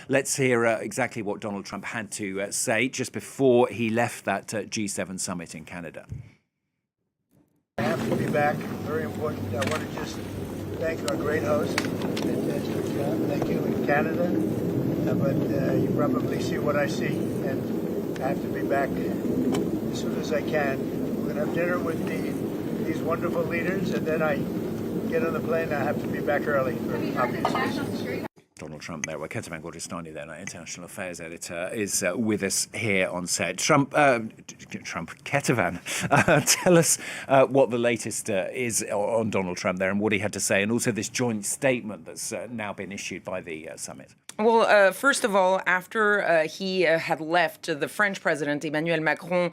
Let's hear exactly what Donald Trump had to say just before he left that G7 summit in Canada. I have to be back. Very important. I want to just thank our great host. Fantastic job. Thank you in Canada. But you probably see what I see, and I have to be back as soon as I can. We're going to have dinner with these wonderful leaders, and then I get on the plane. I have to be back early for obvious reasons. Donald Trump there. Well, Ketavan Gordestani, then, our international affairs editor, is with us here on set. Ketavan, tell us what the latest is on Donald Trump there and what he had to say, and also this joint statement that's now been issued by the summit. Well, first of all, after he had left, the French President Emmanuel Macron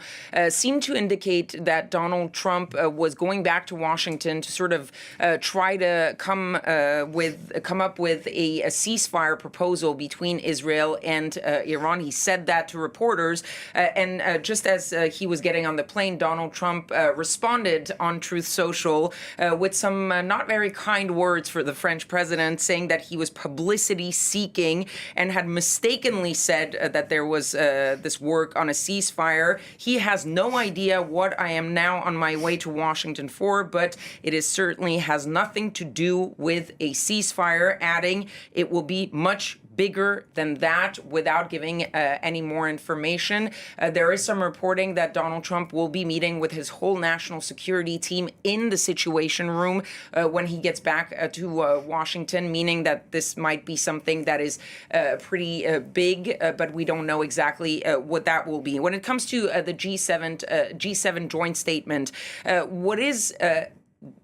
seemed to indicate that Donald Trump was going back to Washington to sort of try to come up with a ceasefire proposal between Israel and Iran. He said that to reporters, and just as he was getting on the plane, Donald Trump responded on Truth Social with some not very kind words for the French president, saying that he was publicity seeking and had mistakenly said that there was this work on a ceasefire. He has no idea what I am now on my way to Washington for, but it certainly has nothing to do with a ceasefire, adding it will be much bigger than that without giving any more information. There is some reporting that Donald Trump will be meeting with his whole national security team in the Situation Room when he gets back to Washington, meaning that this might be something that is pretty big, but we don't know exactly what that will be. When it comes to the G7 joint statement, what is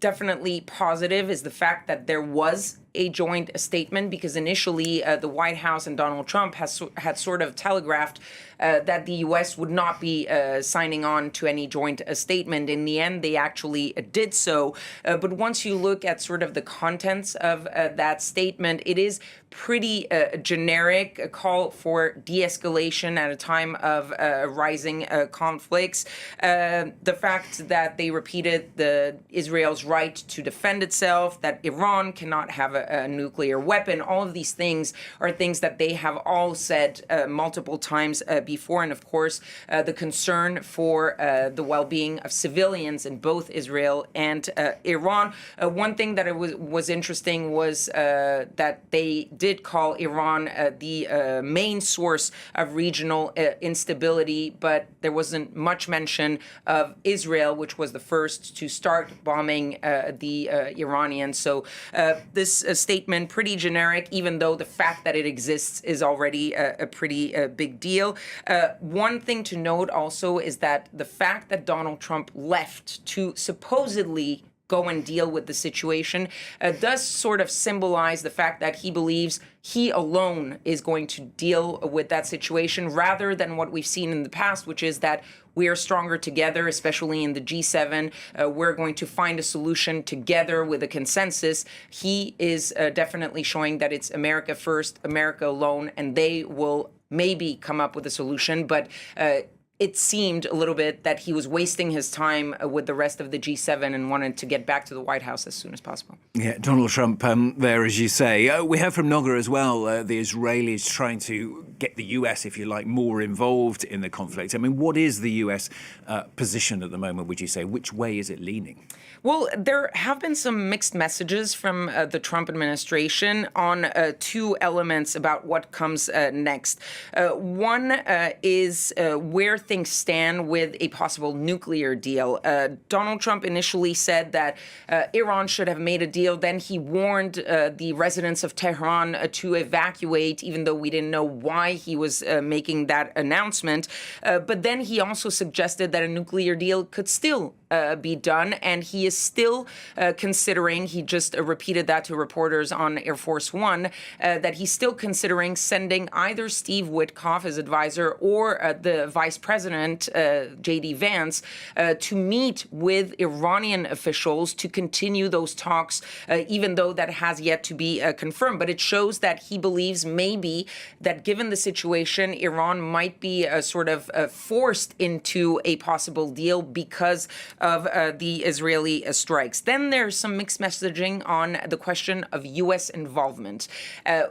definitely positive is the fact that there was a joint statement, because initially the White House and Donald Trump had sort of telegraphed that the U.S. would not be signing on to any joint statement. In the end, they actually did so. But once you look at sort of the contents of that statement, it is pretty generic, a call for de-escalation at a time of rising conflicts. The fact that they repeated Israel's right to defend itself, that Iran cannot have a nuclear weapon, all of these things are things that they have all said multiple times before. And of course, the concern for the well-being of civilians in both Israel and Iran. One thing that was interesting was that they did call Iran the main source of regional instability, but there wasn't much mention of Israel, which was the first to start bombing the Iranians. So this statement, pretty generic, even though the fact that it exists is already a pretty big deal. One thing to note also is that the fact that Donald Trump left to supposedly go and deal with the situation does sort of symbolize the fact that he believes he alone is going to deal with that situation, rather than what we've seen in the past, which is that we are stronger together, especially in the G7. We're going to find a solution together with a consensus. He is definitely showing that it's America first, America alone, and they will maybe come up with a solution. But it seemed a little bit that he was wasting his time with the rest of the G7 and wanted to get back to the White House as soon as possible. Yeah, Donald Trump there, as you say. We heard from Noga as well, the Israelis trying to get the US, if you like, more involved in the conflict. I mean, what is the US position at the moment, would you say? Which way is it leaning? Well, there have been some mixed messages from the Trump administration on two elements about what comes next. One is where things stand with a possible nuclear deal. Donald Trump initially said that Iran should have made a deal. Then he warned the residents of Tehran to evacuate, even though we didn't know why he was making that announcement. But then he also suggested that a nuclear deal could still be done, and he is still considering, he just repeated that to reporters on Air Force One, that he's still considering sending either Steve Witkoff, his advisor, or the vice president, J.D. Vance, to meet with Iranian officials to continue those talks, even though that has yet to be confirmed. But it shows that he believes maybe that given the situation, Iran might be sort of forced into a possible deal because of the Israeli strikes. Then there's some mixed messaging on the question of U.S. involvement.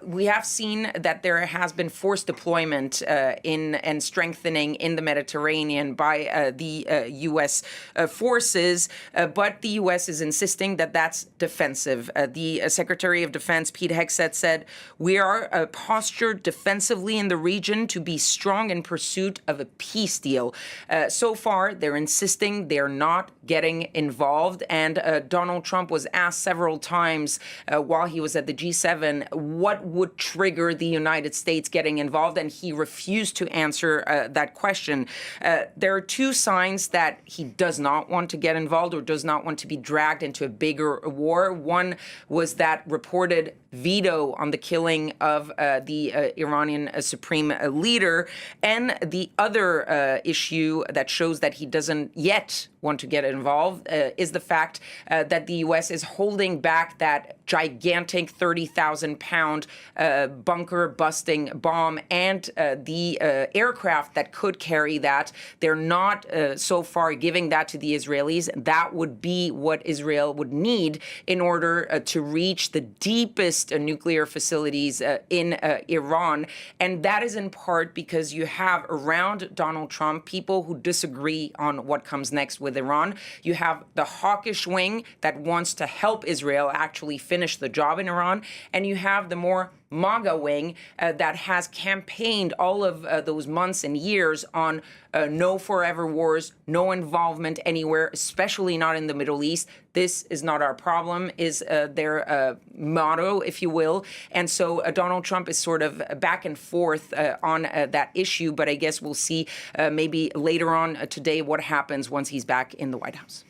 We have seen that there has been forced deployment and strengthening in the Mediterranean by the U.S. Forces, but the U.S. is insisting that that's defensive. The Secretary of Defense, Pete Hegseth, said, "We are postured defensively in the region to be strong in pursuit of a peace deal." So far, they're insisting they're not getting involved. And Donald Trump was asked several times while he was at the G7 what would trigger the United States getting involved, and he refused to answer that question. There are two signs that he does not want to get involved or does not want to be dragged into a bigger war. One was that reported veto on the killing of the Iranian supreme leader. And the other issue that shows that he doesn't yet want to get involved is the fact that the U.S. is holding back that gigantic 30,000-pound bunker-busting bomb and the aircraft that could carry that. They're not so far giving that to the Israelis. That would be what Israel would need in order to reach the deepest nuclear facilities in Iran. And that is in part because you have around Donald Trump people who disagree on what comes next with Iran. You have the hawkish wing that wants to help Israel actually finish the job in Iran. And you have the more MAGA wing that has campaigned all of those months and years on no forever wars, no involvement anywhere, especially not in the Middle East. This is not our problem, is their motto, if you will. And so Donald Trump is sort of back and forth on that issue. But I guess we'll see maybe later on today what happens once he's back in the White House.